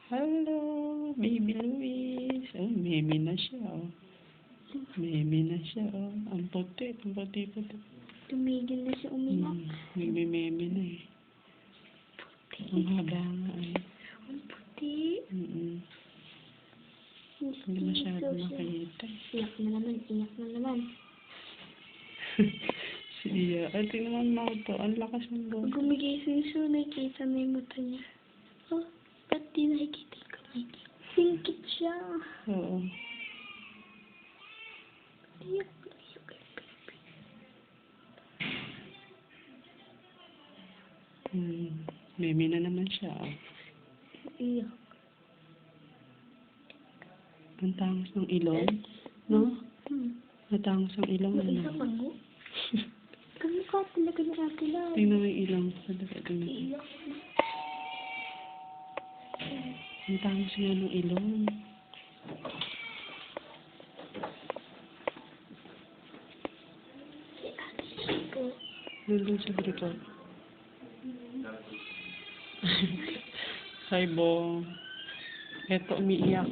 Hello, baby Luis. Oh, meme na siya, oh. Meme na siya, oh. Ang puti, ang puti-puti. Tumigil na siya umiyak. Nagme-meme na eh. Puti. Ang haba nga eh. Ang puti. Hindi masyado makita. Iyak na naman, iyak na naman. Siya. Ay, tingnan mo to. Ang lakas ng Pag loob. gumigising siya, nakikita na yung mata niya. Oh, ba't di nakikita yung kamay niya? Singkit siya. Oo. Iyak na iyak kay baby. Meme na naman siya, oh. Iyak. Ang tangos ng ilong. No? Natangos ang ilong. Iyak Ano? mo? Kamukha talaga ni Ate Lai. Tingnan mo yung ilong. Tingnan. Iyak. Ang tangos nga ng ilong. Si Ate Chico. Nandun sa likod. Hi, Bong. Eto, umiiyak.